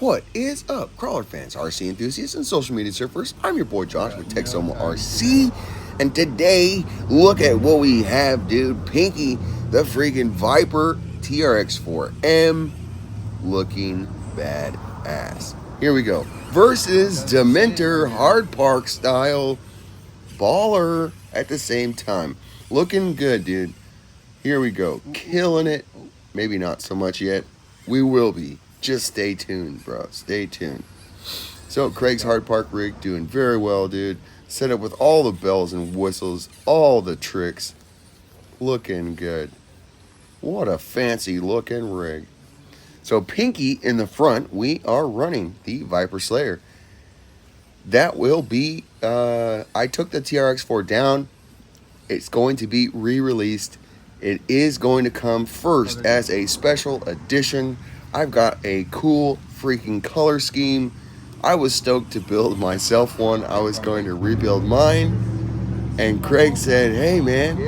What is up, crawler fans, RC enthusiasts, and social media surfers? I'm your boy Josh with MOFO RC, and today, look at what we have, dude. Pinky, the freaking Viper TRX4M, looking badass. Here we go. Versus Dementor Hardparks style baller at the same time. Looking good, dude. Here we go. Killing it. Maybe not so much yet. We will be. Just stay tuned, bro. Stay tuned. So, Craig's Hardpark rig doing very well, dude. Set up with all the bells and whistles, all the tricks. Looking good. What a fancy looking rig. So, Pinky in the front, we are running the Viper Slayer. That will be, I took the TRX4 down. It's going to be re-released. It is going to come first as a special edition. I've got a cool freaking color scheme. I was stoked to build myself one. I was going to rebuild mine. And Craig said, hey man,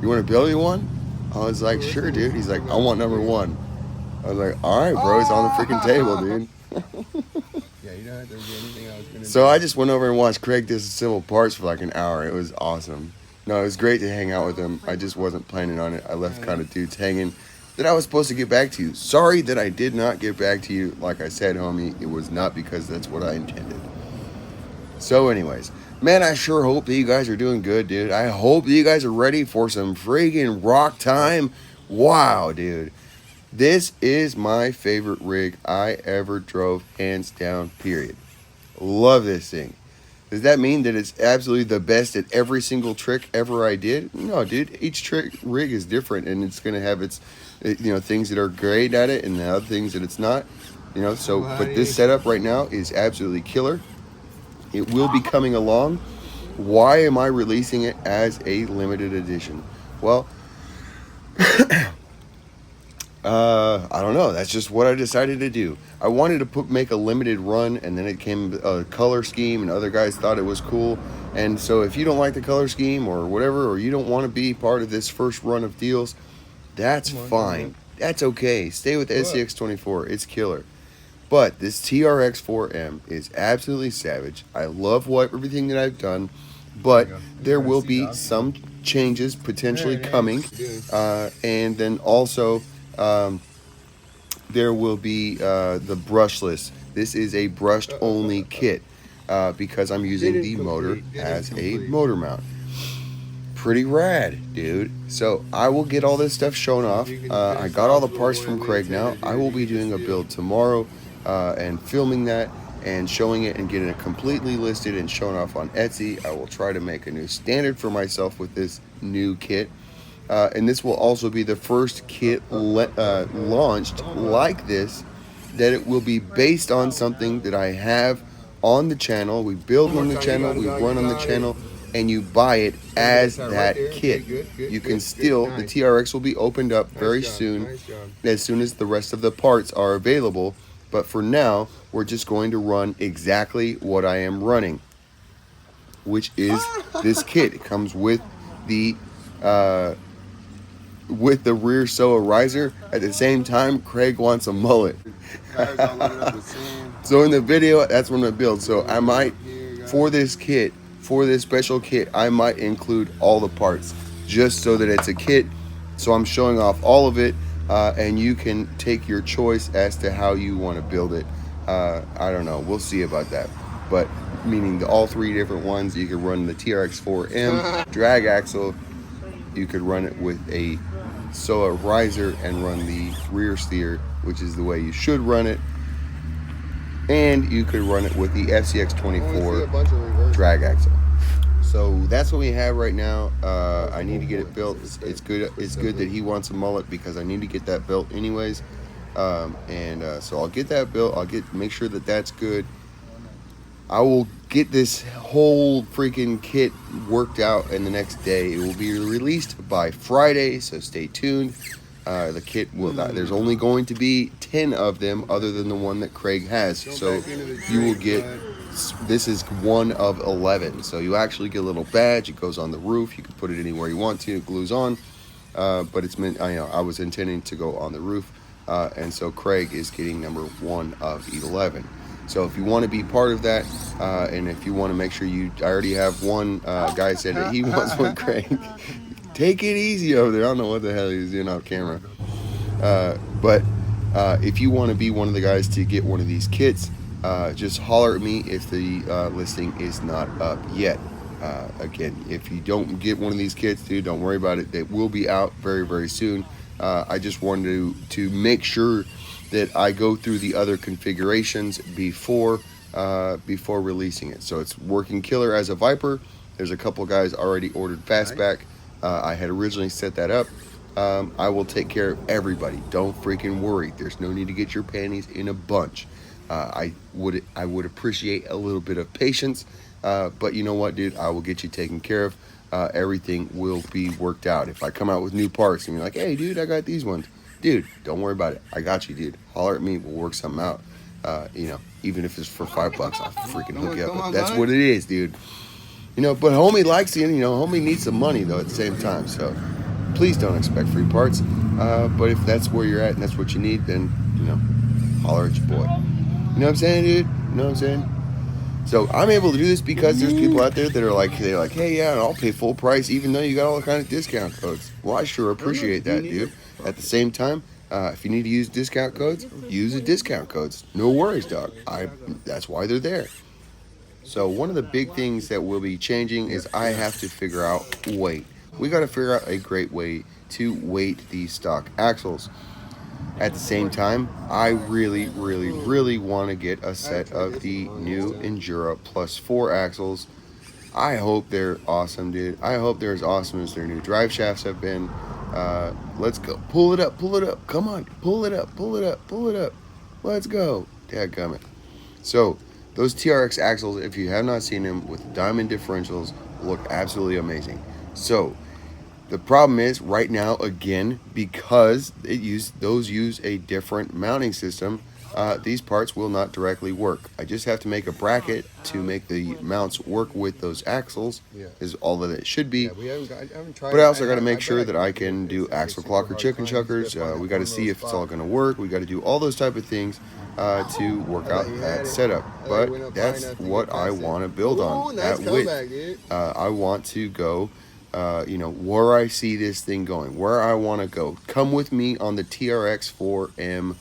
you want to build me one? I was like, sure dude. He's like, I want number one. I was like, all right bro, it's on the freaking table, dude. Yeah, you don't have to do anything I was going to do. So I just went over and watched Craig disassemble parts for like an hour. It was awesome. No, it was great to hang out with him. I just wasn't planning on it. I left kind of dudes hanging that I was supposed to get back to you. Sorry that I did not get back to you. Like I said, homie, it was not because that's what I intended. So anyways, man, I sure hope that you guys are doing good, dude. I hope that you guys are ready for some freaking rock time. Wow, dude. This is my favorite rig I ever drove, hands down, period. Love this thing. Does that mean that it's absolutely the best at every single trick ever I did? No, dude. Each trick rig is different, and it's going to have its, things that are great at it and the other things that it's not. So, but this setup right now is absolutely killer. It will be coming along. Why am I releasing it as a limited edition? Well, I don't know. That's just what I decided to do. I wanted to make a limited run, and then it came a color scheme, and other guys thought it was cool. And so if you don't like the color scheme or whatever, or you don't want to be part of this first run of deals, that's fine. That's okay. Stay with SCX24. It's killer. But this TRX4M is absolutely savage. I love everything that I've done, but there will be some changes potentially coming, and then also there will be the brushless. This is a brushed only kit because I'm using the motor as a motor mount. Pretty rad, dude. So I will get all this stuff shown off. I got all the parts from Craig now. I will be doing a build tomorrow and filming that and showing it and getting it completely listed and shown off on Etsy. I will try to make a new standard for myself with this new kit. And this will also be the first kit launched like this, that it will be based on something that I have on the channel. We build on the channel, we run on the channel, and you buy it as that kit. You can still, the TRX will be opened up very soon, as soon as the rest of the parts are available. But for now, we're just going to run exactly what I am running, which is this kit. It comes with the rear SOA riser. At the same time, Craig wants a mullet. So in the video, that's what I'm gonna build. So I might, for this kit, for this special kit, I might include all the parts just so that it's a kit. So I'm showing off all of it, and you can take your choice as to how you want to build it. I don't know. We'll see about that. But meaning all three different ones, you could run the TRX4M drag axle. You could run it with a SOA riser and run the rear steer, which is the way you should run it. And you could run it with the SCX24 drag axle. So that's what we have right now. I need to get it built. It's good. It's good that he wants a mullet because I need to get that built anyways. So I'll get that built. Make sure that that's good. I will get this whole freaking kit worked out in the next day. It will be released by Friday, so stay tuned. The kit will not, there's only going to be 10 of them other than the one that Craig has. So you will get, this is one of 11. So you actually get a little badge. It goes on the roof. You can put it anywhere you want to. It glues on. But it's meant, I was intending to go on the roof. and so Craig is getting number 1 of 11. So if you want to be part of that, and if you want to make sure I already have one guy said that he wants one, Craig. Take it easy over there. I don't know what the hell he's doing off camera. But if you want to be one of the guys to get one of these kits, just holler at me if the listing is not up yet. Again, if you don't get one of these kits, dude, don't worry about it. They will be out very, very soon. I just wanted to make sure that I go through the other configurations before releasing it. So it's working killer as a Viper. There's a couple guys already ordered fastback. I had originally set that up. I will take care of everybody. Don't freaking worry. There's no need to get your panties in a bunch. I would appreciate a little bit of patience, but you know what, dude? I will get you taken care of. Everything will be worked out. If I come out with new parts and you're like, hey, dude, I got these ones. Dude, don't worry about it. I got you, dude. Holler at me. We'll work something out. Even if it's for $5, I'll freaking hook you up. But that's what it is, dude. But homie likes it. Homie needs some money, though, at the same time. So please don't expect free parts. But if that's where you're at and that's what you need, then, holler at your boy. You know what I'm saying, dude? You know what I'm saying? So I'm able to do this because there's people out there that are like, hey, yeah, I'll pay full price even though you got all kind of discount codes. Well, I sure appreciate that, dude. At the same time, if you need to use discount codes, use the discount codes. No worries, dog. That's why they're there. So one of the big things that will be changing is I have to figure out weight. We got to figure out a great way to weight these stock axles. At the same time, I really, really, really want to get a set of the new Endura Plus 4 axles. I hope they're awesome, dude. I hope they're as awesome as their new drive shafts have been. Let's go. Pull it up. Pull it up. Come on. Pull it up. Pull it up. Pull it up. Let's go. Dadgummit. So, those TRX axles, if you have not seen them with diamond differentials, look absolutely amazing. So, the problem is right now, again, because those use a different mounting system, these parts will not directly work. I just have to make a bracket to make the mounts work with those axles, is all that it should be. But I also got to make sure that I can do axle clocker chicken chuckers. We got to see if it's all going to work. We got to do all those type of things to work out that setup. But that's what I want to build on, that width. I want to go where I see this thing going, where I want to go. Come with me on the TRX4M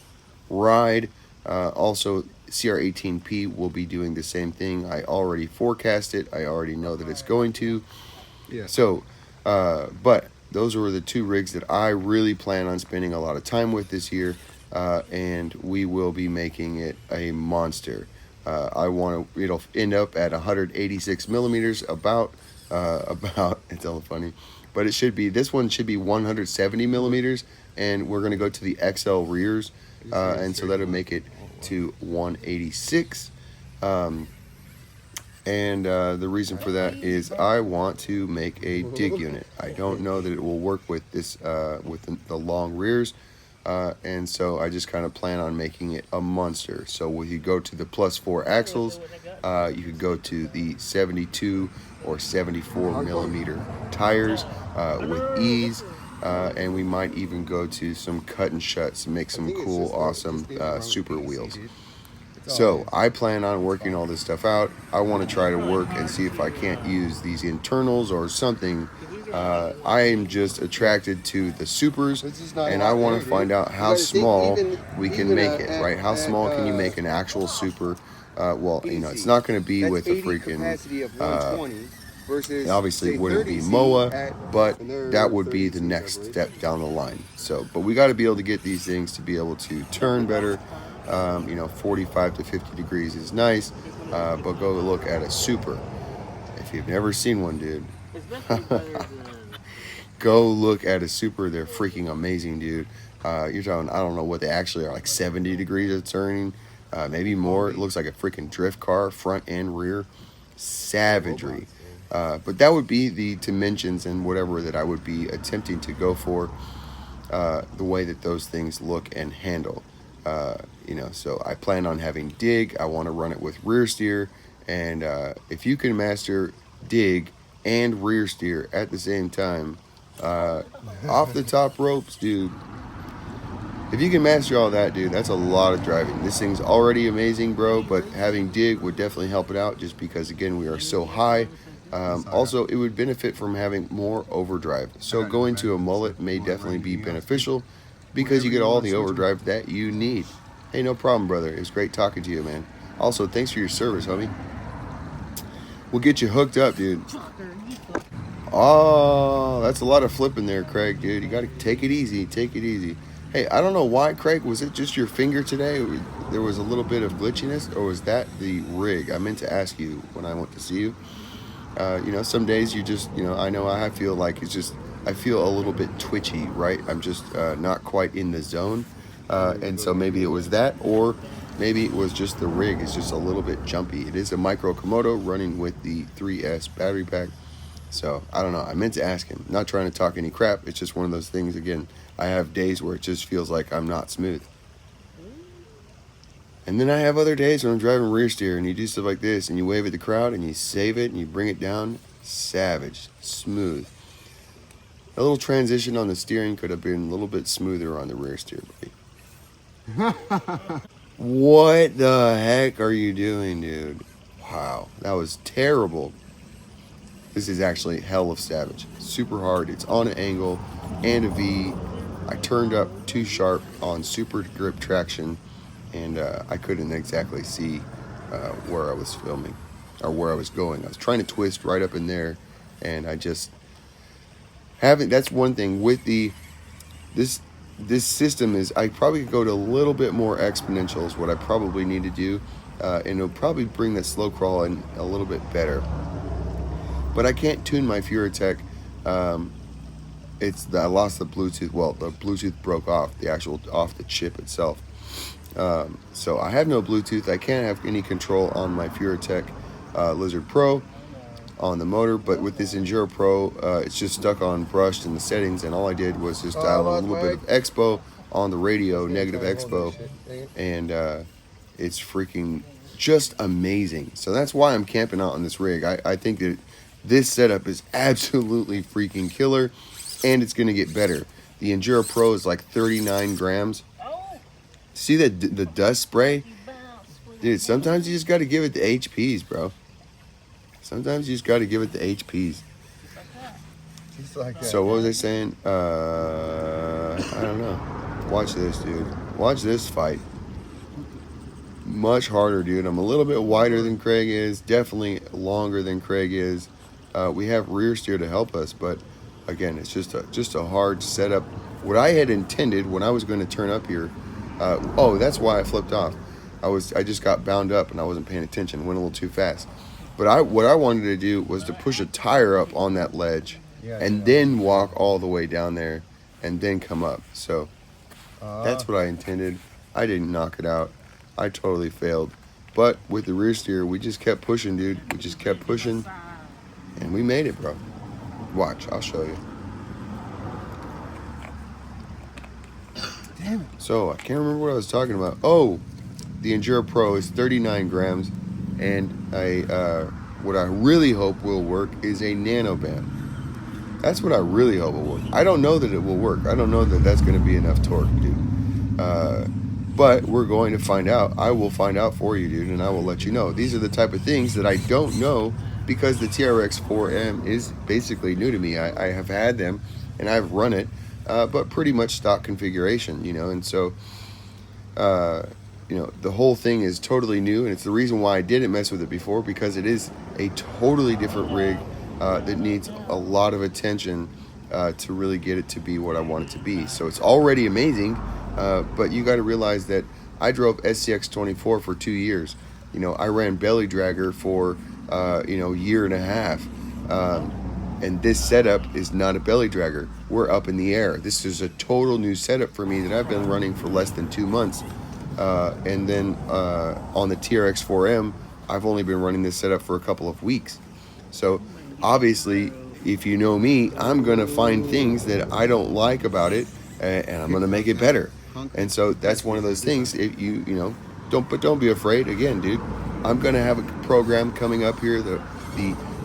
ride. Also, CR18P will be doing the same thing. I already forecast it. I already know that it's going to. Yeah. So, but those were the two rigs that I really plan on spending a lot of time with this year, and we will be making it a monster. It'll end up at 186 millimeters, about it's all funny, but this one should be 170 millimeters, and we're going to go to the XL rears, and so that'll make it to 186. And the reason for that is I want to make a dig unit. I don't know that it will work with this with the long rears, and so I just kind of plan on making it a monster. So when you go to the plus 4 axles, you could go to the 72 or 74 millimeter tires with ease, and we might even go to some cut and shuts to make some cool, awesome super wheels. So I plan on working all this stuff out. I want to try to work and see if I can't use these internals or something. I am just attracted to the supers, and I want to find out how small we can make it, right? How small can you make an actual super? Well, it's not going to be with a freaking, obviously it wouldn't be MOA, but that would be the next step down the line. So, but we got to be able to get these things to be able to turn better. 45 to 50 degrees is nice, but go look at a super. If you've never seen one, dude, go look at a super. They're freaking amazing, dude. You're talking, I don't know what they actually are, like 70 degrees of turning, maybe more. It looks like a freaking drift car, front and rear. Savagery. But that would be the dimensions and whatever that I would be attempting to go for, the way that those things look and handle. So I plan on having dig. I want to run it with rear steer, and if you can master dig and rear steer at the same time, off the top ropes, dude, If you can master all that, dude, that's a lot of driving. This thing's already amazing, bro, but having dig would definitely help it out just because, again, we are so high. Also, it would benefit from having more overdrive. So going to a mullet may definitely be beneficial because you get all the overdrive that you need. Hey, no problem, brother. It was great talking to you, man. Also, thanks for your service, homie. We'll get you hooked up, dude. Oh, that's a lot of flipping there, Craig, dude. You got to take it easy. Take it easy. Hey, I don't know why, Craig. Was it just your finger today? There was a little bit of glitchiness, or was that the rig? I meant to ask you when I went to see you. You know, some days you just, you know I feel like it's just, I feel a little bit twitchy, right? I'm just not quite in the zone. And so maybe it was that, or maybe it was just the rig. It's just a little bit jumpy. It is a micro Komodo running with the 3S battery pack. So, I don't know. I meant to ask him. Not trying to talk any crap. It's just one of those things, again, I have days where it just feels like I'm not smooth. And then I have other days when I'm driving rear steer and you do stuff like this and you wave at the crowd and you save it and you bring it down. Savage. Smooth. A little transition on the steering could have been a little bit smoother on the rear steer, buddy. What the heck are you doing, dude? Wow. That was terrible. This is actually hell of savage. Super hard. It's on an angle and a V. I turned up too sharp on super grip traction, and I couldn't exactly see where I was filming or where I was going. I was trying to twist right up in there, and I just haven't. That's one thing with this system is I probably could go to a little bit more exponential is what I probably need to do, and it'll probably bring that slow crawl in a little bit better. But I can't tune my Furatech. I lost the Bluetooth. Well, the Bluetooth broke off the chip itself. So I have no Bluetooth. I can't have any control on my Furatech Lizard Pro on the motor. But with this Enduro Pro, it's just stuck on brushed in the settings, and all I did was just dial a little bit of expo on the radio, negative expo, and it's freaking just amazing. So that's why I'm camping out on this rig. I think that this setup is absolutely freaking killer, and it's going to get better. The Enduro Pro is like 39 grams. See the dust spray? Dude, sometimes you just got to give it the HPs, bro. Sometimes you just got to give it the HPs. So what was I saying? I don't know. Watch this, dude. Watch this fight. Much harder, dude. I'm a little bit wider than Craig is. Definitely longer than Craig is. We have rear steer to help us, but again, it's just a hard setup. What I had intended when I was going to turn up here, that's why I flipped off. I just got bound up and I wasn't paying attention. Went a little too fast. But what I wanted to do was to push a tire up on that ledge and then walk all the way down there and then come up. So that's what I intended. I didn't knock it out. I totally failed. But with the rear steer, we just kept pushing, dude. We just kept pushing. And we made it, bro. Watch, I'll show you. Damn it. So, I can't remember what I was talking about. Oh, the Enduro Pro is 39 grams. And what I really hope will work is a nano band. That's what I really hope will work. I don't know that it will work. I don't know that that's going to be enough torque, dude. But we're going to find out. I will find out for you, dude, and I will let you know. These are the type of things that I don't know because the TRX4M is basically new to me. I have had them and I've run it, but pretty much stock configuration, and so the whole thing is totally new, and it's the reason why I didn't mess with it before, because it is a totally different rig that needs a lot of attention to really get it to be what I want it to be. So it's already amazing, but you got to realize that I drove SCX24 for 2 years. I ran belly dragger for year and a half, and this setup is not a belly dragger. We're up in the air. This is a total new setup for me that I've been running for less than 2 months. And then on the TRX4M, I've only been running this setup for a couple of weeks. So obviously, if you know me, I'm going to find things that I don't like about it, and I'm going to make it better. And so that's one of those things. If don't be afraid. Again, dude, I'm going to have a program coming up here, the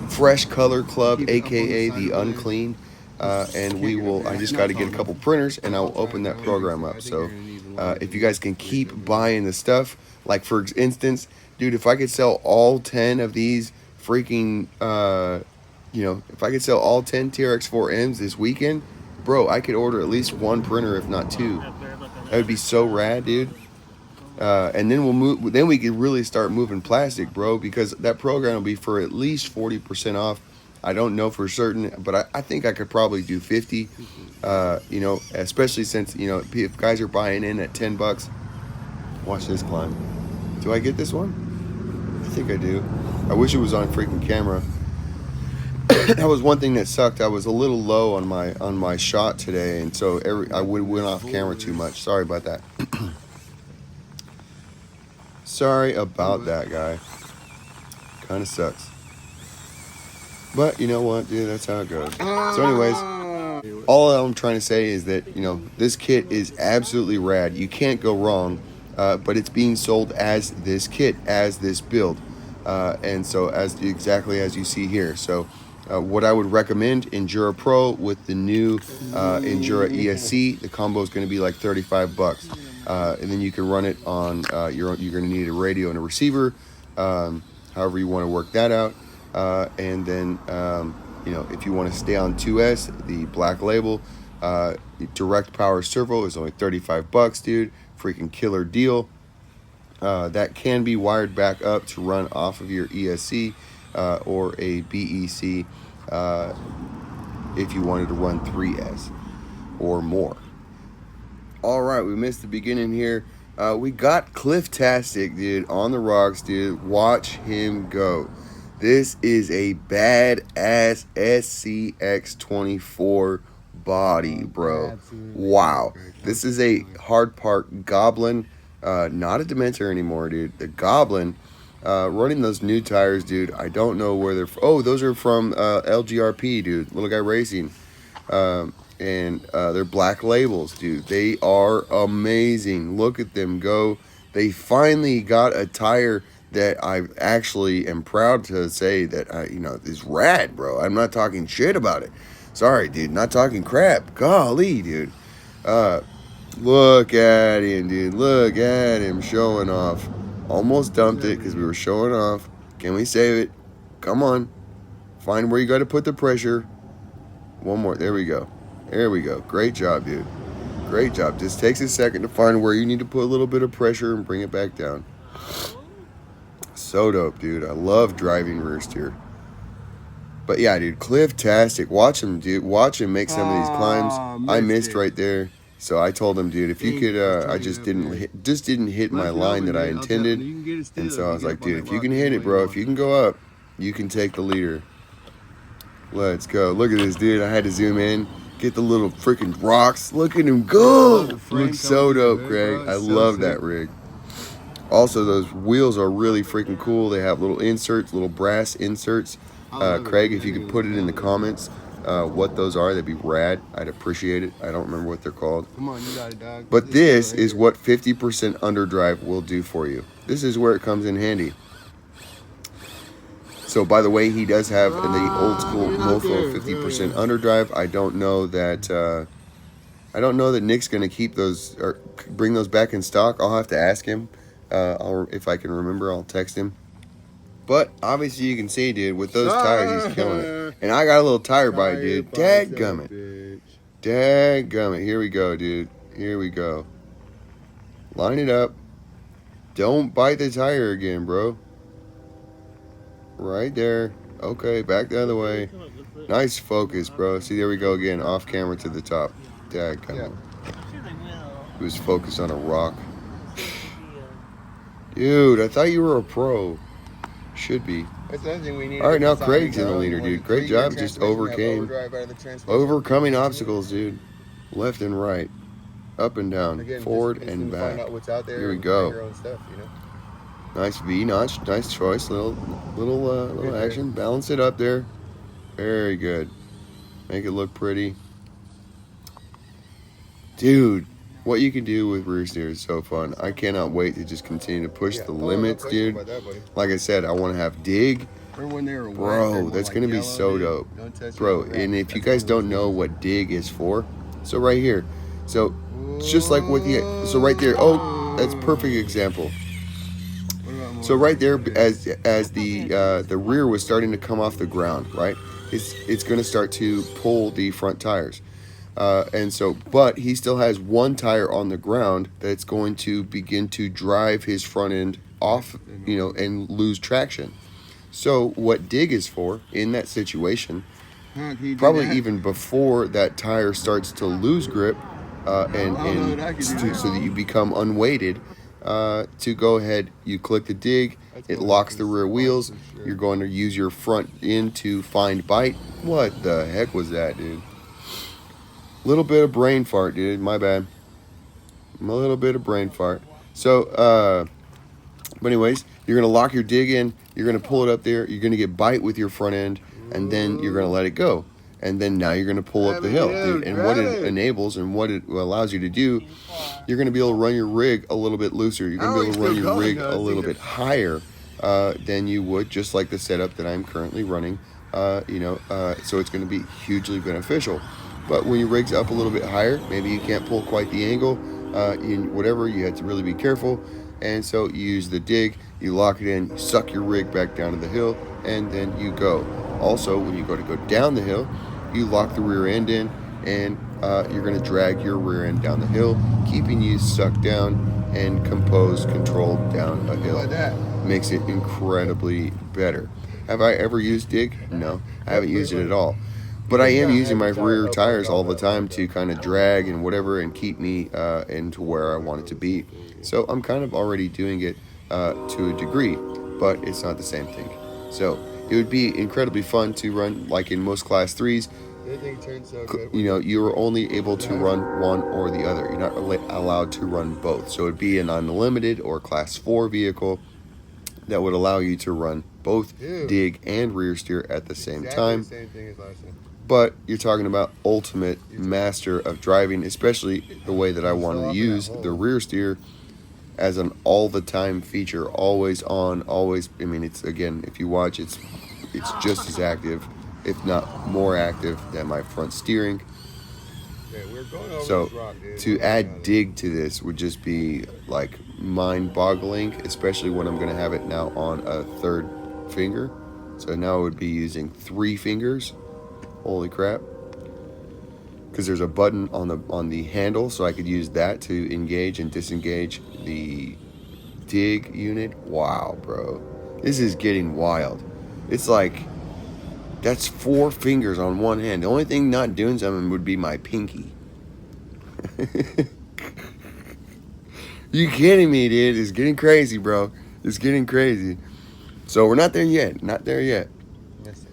Fresh Color Club, aka the Unclean. And I just got to get a couple printers and I'll open that program up. So if you guys can keep buying the stuff, like for instance, dude, if I could sell all 10 of these freaking, if I could sell all 10 TRX4Ms this weekend, bro, I could order at least one printer, if not two. That would be so rad, dude. And then we'll move. Then we could really start moving plastic, bro, because that program will be for at least 40% off. I don't know for certain, but I think I could probably do 50. Especially since if guys are buying in at $10. Watch this climb. Do I get this one? I think I do. I wish it was on freaking camera. That was one thing that sucked. I was a little low on my shot today, and so I went off camera too much. Sorry about that. Sorry about that, guy. Kind of sucks. But you know what, dude? That's how it goes. So anyways, all I'm trying to say is that, this kit is absolutely rad. You can't go wrong. But it's being sold as this kit, as this build. And so exactly as you see here. So what I would recommend, Endura Pro with the new Endura ESC. The combo is going to be like $35. And then you can run it on you're going to need a radio and a receiver, however you want to work that out. And then if you want to stay on 2S, the black label, direct power servo is only $35, dude. Freaking killer deal. That can be wired back up to run off of your ESC or a BEC if you wanted to run 3S or more. All right, we missed the beginning here. We got Cliff-tastic, dude, on the rocks, dude. Watch him go. This is a badass SCX24 body, bro. Wow. This is a Hardpark Goblin, not a Dementor anymore, dude. The Goblin, running those new tires, dude. I don't know where they're from. Oh, those are from LGRP, dude. Little Guy Racing. And they're black labels, dude. They are amazing. Look at them go. They finally got a tire that I actually am proud to say that, is rad, bro. I'm not talking shit about it. Sorry, dude. Not talking crap. Golly, dude. Look at him, dude. Look at him showing off. Almost dumped it because we were showing off. Can we save it? Come on. Find where you got to put the pressure. One more. There we go. There we go. Great job, dude. Great job. Just takes a second to find where you need to put a little bit of pressure and bring it back down. So dope, dude. I love driving rear steer. But yeah, dude, Cliff-tastic. Watch him, dude. Watch him make some of these climbs. I missed right there. So I told him, dude, if you could, I just didn't hit my line that I intended. And so I was like, dude, if you can hit it, bro, if you can go up, you can take the leader. Let's go. Look at this, dude. I had to zoom in. Get the little freaking rocks. Look at him go. Looks so dope, Craig. I love that rig. Also, those wheels are really freaking cool. They have little inserts, little brass inserts. Craig, if you could put it in the comments what those are, that'd be rad. I'd appreciate it. I don't remember what they're called. Come on, you got it, dog. But this is what 50% underdrive will do for you. This is where it comes in handy. So, by the way, he does have in the old school MOFO 50% underdrive. I don't know that Nick's gonna keep those or bring those back in stock. I'll have to ask him. If I can remember, I'll text him. But obviously, you can see, dude, with those tires, he's killing it. And I got a little tire bite, dude. Dadgummit. Dadgummit. Here we go, dude. Here we go. Line it up. Don't bite the tire again, bro. Right there. Okay, back the other way. Nice focus, bro. See, there we go again. Off camera to the top. Dadgummit. He was focused on a rock. Dude, I thought you were a pro. Should be. All right, now Craig's in the leader, dude. Great job. Just overcoming obstacles, dude. Left and right, up and down, forward and back. Here we go. Nice V-notch. Nice choice. Little action. Balance it up there. Very good. Make it look pretty, dude. What you can do with rear steer is so fun. I cannot wait to just continue to push the limits, dude. Like I said, I want to have dig. Bro, that's going to be so dope. Bro, and if you guys don't know what dig is for, so right here. So It's just like with the, so right there, oh, that's a perfect example. So right there, as the rear was starting to come off the ground, right, it's going to start to pull the front tires. And so, but he still has one tire on the ground that's going to begin to drive his front end off, you know, and lose traction. So what dig is for in that situation, probably even before that tire starts to lose grip, so that you become unweighted, to go ahead, you click the dig, it locks the rear wheels, you're going to use your front end to find bite. What the heck was that, dude? Little bit of brain fart, dude. My bad. A little bit of brain fart. So, but anyways, you're going to lock your dig in. You're going to pull it up there. You're going to get bite with your front end. And then you're going to let it go. And then now you're going to pull up the hill, dude. And what it enables and what it allows you to do, you're going to be able to run your rig a little bit looser. You're going to be able to run your rig a little bit higher than you would, just like the setup that I'm currently running. So it's going to be hugely beneficial. But when your rig's up a little bit higher, maybe you can't pull quite the angle, whatever, you have to really be careful. And so you use the dig, you lock it in, you suck your rig back down to the hill, and then you go. Also, when you go down the hill, you lock the rear end in, and you're going to drag your rear end down the hill, keeping you sucked down and controlled down a hill. Makes it incredibly better. Have I ever used dig? No, I haven't used it at all. But I am using my rear tires all the time to kind of drag and whatever and keep me into where I want it to be. So I'm kind of already doing it to a degree, but it's not the same thing. So it would be incredibly fun to run, like in most class 3s. You're only able to run one or the other. You're not allowed to run both. So it'd be an unlimited or class 4 vehicle that would allow you to run both dig and rear steer at the same time. But you're talking about ultimate master of driving, especially the way that I wanted to use the rear steer as an all-the-time feature, always on, always. I mean, it's, again, if you watch, it's just as active, if not more active than my front steering. So to add dig to this would just be like mind-boggling, especially when I'm going to have it now on a third finger. So now I would be using 3 fingers. Holy crap. Because there's a button on the handle, so I could use that to engage and disengage the dig unit. Wow, bro. This is getting wild. It's like, that's 4 fingers on one hand. The only thing not doing something would be my pinky. You kidding me, dude? It's getting crazy, bro. It's getting crazy. So we're not there yet. Not there yet.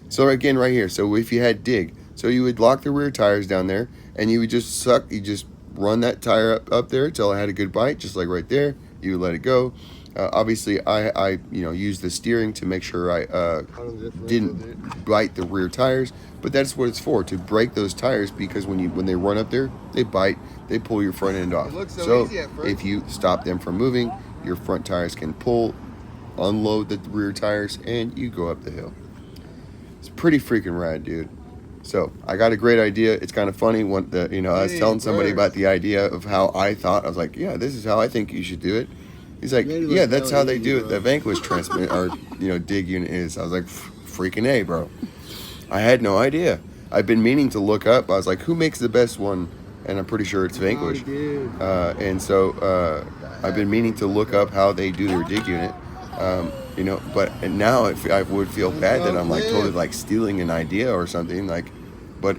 So again, right here. So if you had dig, so you would lock the rear tires down there, and you would just you just run that tire up there until it had a good bite, just like right there. You would let it go. Obviously, I used the steering to make sure I didn't bite the rear tires, but that's what it's for, to break those tires, because when they run up there, they bite, they pull your front end off. So if you stop them from moving, your front tires can pull, unload the rear tires, and you go up the hill. It's pretty freaking rad, dude. So I got a great idea. It's kind of funny when I was telling somebody about the idea of how I thought. I was like, yeah, this is how I think you should do it. He's like, yeah, that's how they do it. The Vanquish transmit or dig unit is. I was like, freaking A, bro. I had no idea. I've been meaning to look up. I was like, who makes the best one? And I'm pretty sure it's Vanquish. And so I've been meaning to look up how they do their dig unit. But now I would feel bad that I'm like totally like stealing an idea or something, like, but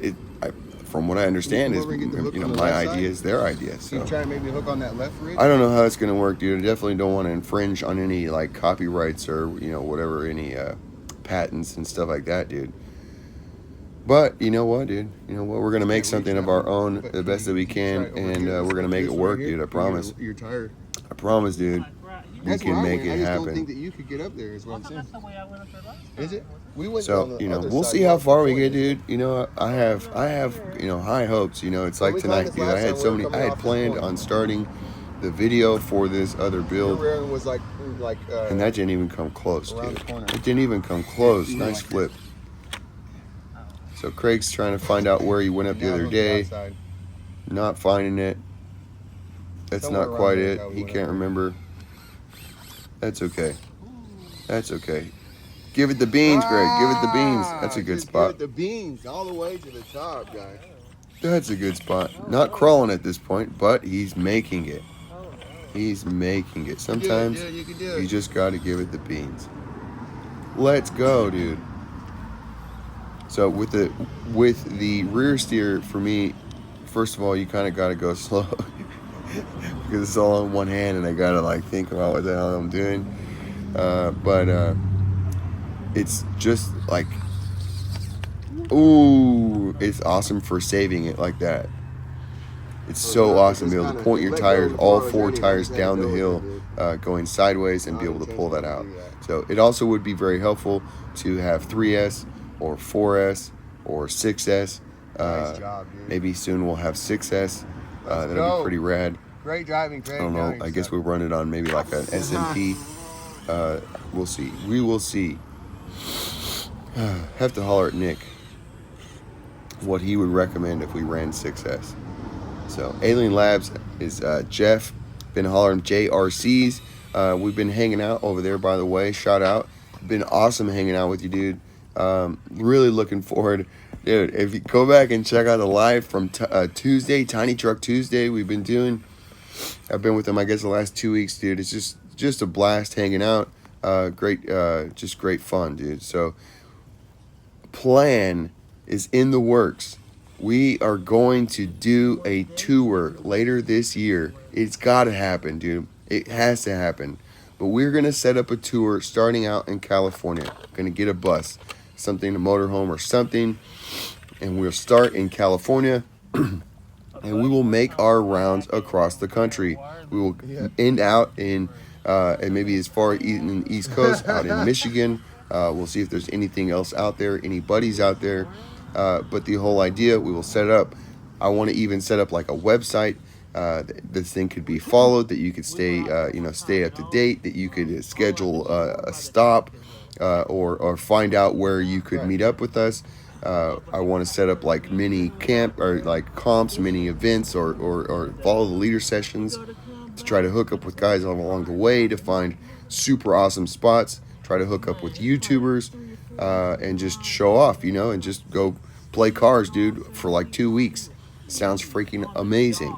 from what I understand is, my idea is their idea. So you try to maybe hook on that left rig? I don't know how it's going to work, dude. I definitely don't want to infringe on any like copyrights or, whatever, any patents and stuff like that, dude. But you know what, dude? You know what? We're going to make something of our own the best that we can, and we're going to make it work, dude. I promise. You're tired. I promise, dude. We can make it happen. I just don't think that you could get up there, is what I'm saying. Is it? We went so, we'll see how far we get, dude. I have, high hopes. It's like tonight, dude. I had planned on starting the video for this other build. And that didn't even come close, dude. It didn't even come close. Nice flip. So Craig's trying to find out where he went up the other day. Not finding it. That's Somewhere not around quite there it. is how we He went can't over. remember. That's okay. That's okay. Give it the beans, Greg. Give it the beans. That's a good Just spot. Give it the beans all the way to the top, guys. That's a good spot. Not crawling at this point, but he's making it. He's making it. Sometimes You can do you it. just got to give it the beans. Let's go, dude. So with the rear steer, for me, first of all, you kind of got to go slow because it's all in one hand, and I got to like think about what the hell I'm doing. But it's just like, ooh, it's awesome for saving it like that. It's so awesome to be able to point your tires, all four tires down the hill, going sideways, and be able to pull that out. So it also would be very helpful to have 3S or 4S or 6S. Nice job, dude. Maybe soon we'll have 6S. That'll be pretty rad. Great driving, Craig. I don't know. I guess we'll run it on maybe like an SMP. We'll see. We will see. Have to holler at Nick what he would recommend if we ran 6S. So Alien Labs is Jeff. Been hollering JRCs. We've been hanging out over there, by the way. Shout out. Been awesome hanging out with you, dude. Really looking forward. Dude, if you go back and check out the live from Tuesday, Tiny Truck Tuesday, we've been doing. I've been with them, I guess, the last 2 weeks, dude. It's just a blast hanging out. Just great fun, dude. So plan is in the works. We are going to do a tour later this year. It's got to happen, dude. It has to happen. But we're going to set up a tour starting out in California. Going to get a bus, something, a motorhome or something. And we'll start in California. And we will make our rounds across the country. We will end out in, and maybe as far in the East Coast, out in Michigan. We'll see if there's anything else out there, any buddies out there. But the whole idea, we will set up. I want to even set up like a website. This thing could be followed, that you could stay up to date, that you could schedule a stop, or find out where you could meet up with us. I want to set up like mini camp or like comps, mini events, or follow the leader sessions to try to hook up with guys along the way to find super awesome spots. Try to hook up with YouTubers. And just show off, and just go play cars, dude, for like 2 weeks. Sounds freaking amazing.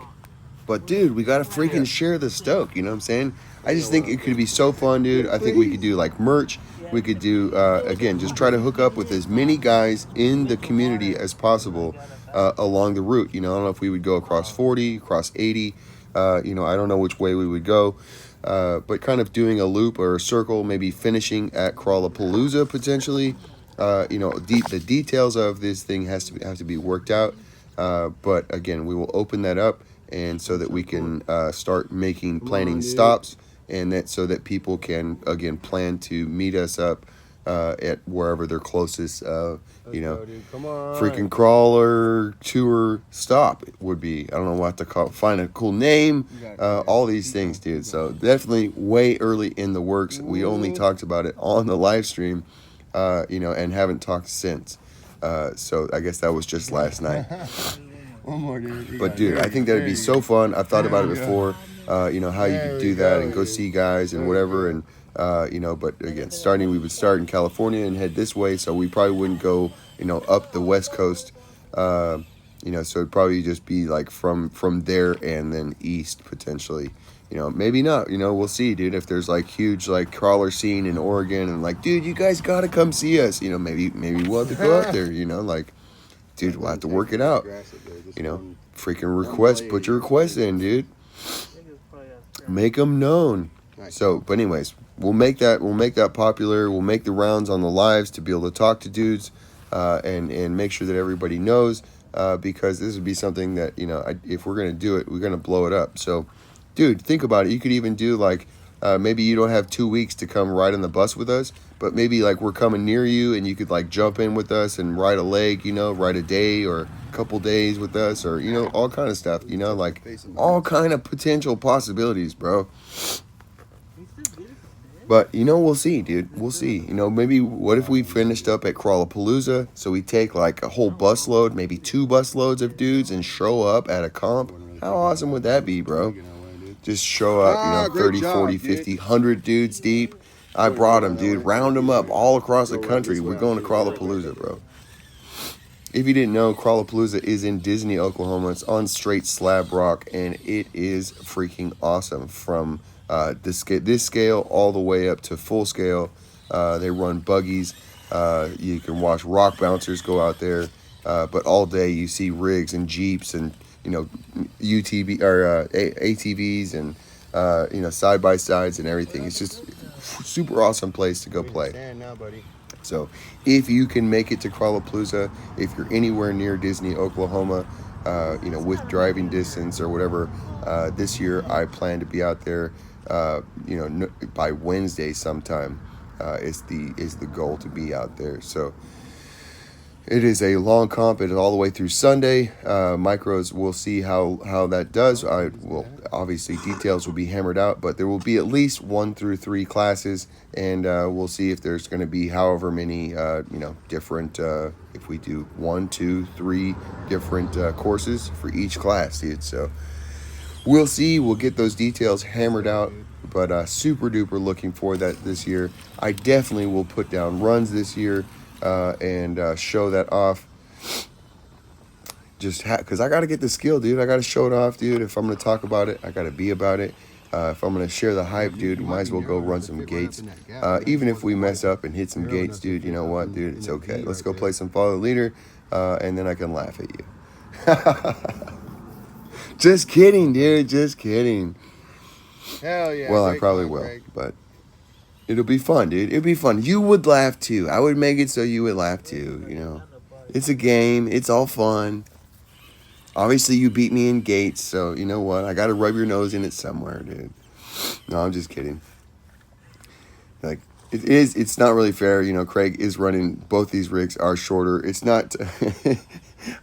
But, dude, we got to freaking share the stoke, you know what I'm saying? I just think it could be so fun, dude. I think we could do like merch. We could do, again, just try to hook up with as many guys in the community as possible along the route. I don't know if we would go across 40, across 80. I don't know which way we would go. But kind of doing a loop or a circle, maybe finishing at Crawlapalooza potentially. The details of this thing have to be worked out. But again, we will open that up, and so that we can start planning stops, and that so that people can again plan to meet us up at wherever their closest freaking crawler tour stop would be. I don't know what to call it. Find a cool name, all these things, dude. So definitely way early in the works. We only talked about it on the live stream, and haven't talked since. So I guess that was just last night. One more, dude. But dude, I think that'd be so fun. I've thought about it before. How you could do that and go see guys and whatever. And but again, we would start in California and head this way. So we probably wouldn't go, up the West Coast. So it'd probably just be like from there and then east potentially. Maybe not. We'll see, dude. If there's like huge like crawler scene in Oregon and like, dude, you guys gotta come see us. Maybe we'll have to go out there. Like. Dude, we'll have to work it out. Freaking request. Put your request in, dude. Make them known. So, but anyways, we'll make that popular. We'll make the rounds on the lives to be able to talk to dudes, and make sure that everybody knows, because this would be something that, if we're going to do it, we're going to blow it up. So, dude, think about it. You could even do like, maybe you don't have 2 weeks to come ride on the bus with us, but maybe like we're coming near you and you could like jump in with us and ride a leg, ride a day or a couple days with us, or, all kind of stuff, like all kind of potential possibilities, bro. But, we'll see, dude. We'll see. Maybe what if we finished up at Crawlapalooza? So we take like a whole busload, maybe 2 busloads of dudes and show up at a comp. How awesome would that be, bro? just show up, 30, 40, 50, 100 dudes deep. I brought them, dude. Round them up all across the country. We're going to Crawlapalooza, bro. If you didn't know, Crawlapalooza is in Disney, Oklahoma. It's on straight slab rock, and it is freaking awesome. From this scale all the way up to full scale. They run buggies. You can watch rock bouncers go out there. But all day you see rigs and Jeeps and, UTV or ATVs and, side-by-sides and everything. It's just super awesome place to go play. So if you can make it to Crawlapalooza, if you're anywhere near Disney, Oklahoma, with driving distance or whatever, this year I plan to be out there, by Wednesday sometime. Is the goal to be out there. So it is a long comp. It is all the way through Sunday. Micros, we'll see how that does. I will obviously details will be hammered out, but there will be at least 1 through 3 classes, and we'll see if there's going to be however many different. If we do 1, 2, 3 different courses for each class, dude. So we'll see. We'll get those details hammered out. But super duper looking for that this year. I definitely will put down runs this year. And show that off. Just because I got to get the skill, dude. I got to show it off, dude. If I'm going to talk about it, I got to be about it. If I'm going to share the hype, dude, might as well go run some gates. Even if we mess up and hit some gates, dude, you know what, dude? It's okay. Let's go play some Follow the Leader, and then I can laugh at you. Just kidding, dude. Just kidding. Hell yeah. Well, I probably will, but it'll be fun, dude. It'll be fun. You would laugh too. I would make it so you would laugh too, It's a game. It's all fun. Obviously, you beat me in gates, so you know what? I got to rub your nose in it somewhere, dude. No, I'm just kidding. Like, it's not really fair. Craig is running, both these rigs are shorter. It's not,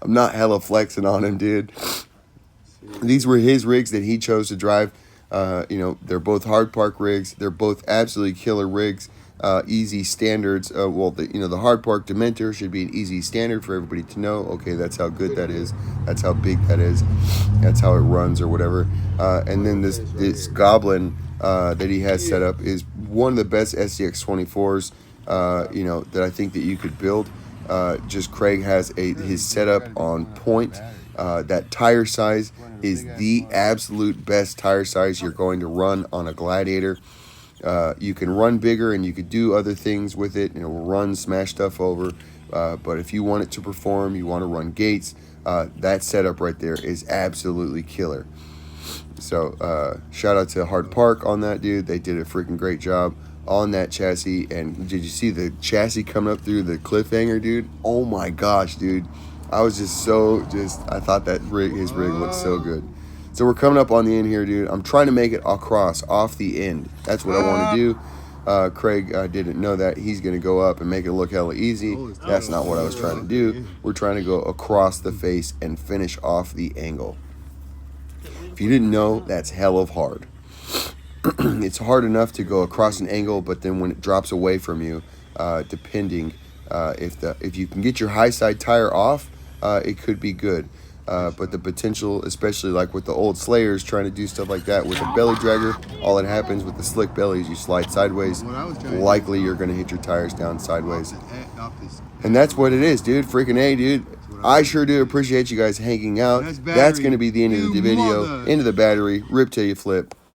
I'm not hella flexing on him, dude. These were his rigs that he chose to drive. They're both Hardpark rigs. They're both absolutely killer rigs. Easy standards. The Hardpark Dementor should be an easy standard for everybody to know. Okay, that's how good that is. That's how big that is. That's how it runs or whatever. And then this Goblin that he has set up is one of the best SCX24s. That I think that you could build. Just Craig has his setup on point. That tire size is the absolute best tire size you're going to run on a Gladiator. You can run bigger and you could do other things with it, run, smash stuff over. But if you want it to perform, you want to run gates, that setup right there is absolutely killer. So shout out to Hardpark on that, dude. They did a freaking great job on that chassis. And did you see the chassis coming up through the cliffhanger, dude? Oh my gosh, dude. I was I thought that his rig looked so good. So we're coming up on the end here, dude. I'm trying to make it across, off the end. That's what I want to do. Craig didn't know that. He's going to go up and make it look hella easy. That's not what I was trying to do. We're trying to go across the face and finish off the angle. If you didn't know, that's hell of hard. It's hard enough to go across an angle, but then when it drops away from you, depending if you can get your high side tire off, it could be good. But the potential, especially like with the old Slayers trying to do stuff like that with a belly dragger, all that happens with the slick bellies, you slide sideways. Likely you're going to hit your tires down sideways. And that's what it is, dude. Freaking A, dude. I sure do appreciate you guys hanging out. That's going to be the end of the video. End of the battery. Rip till you flip.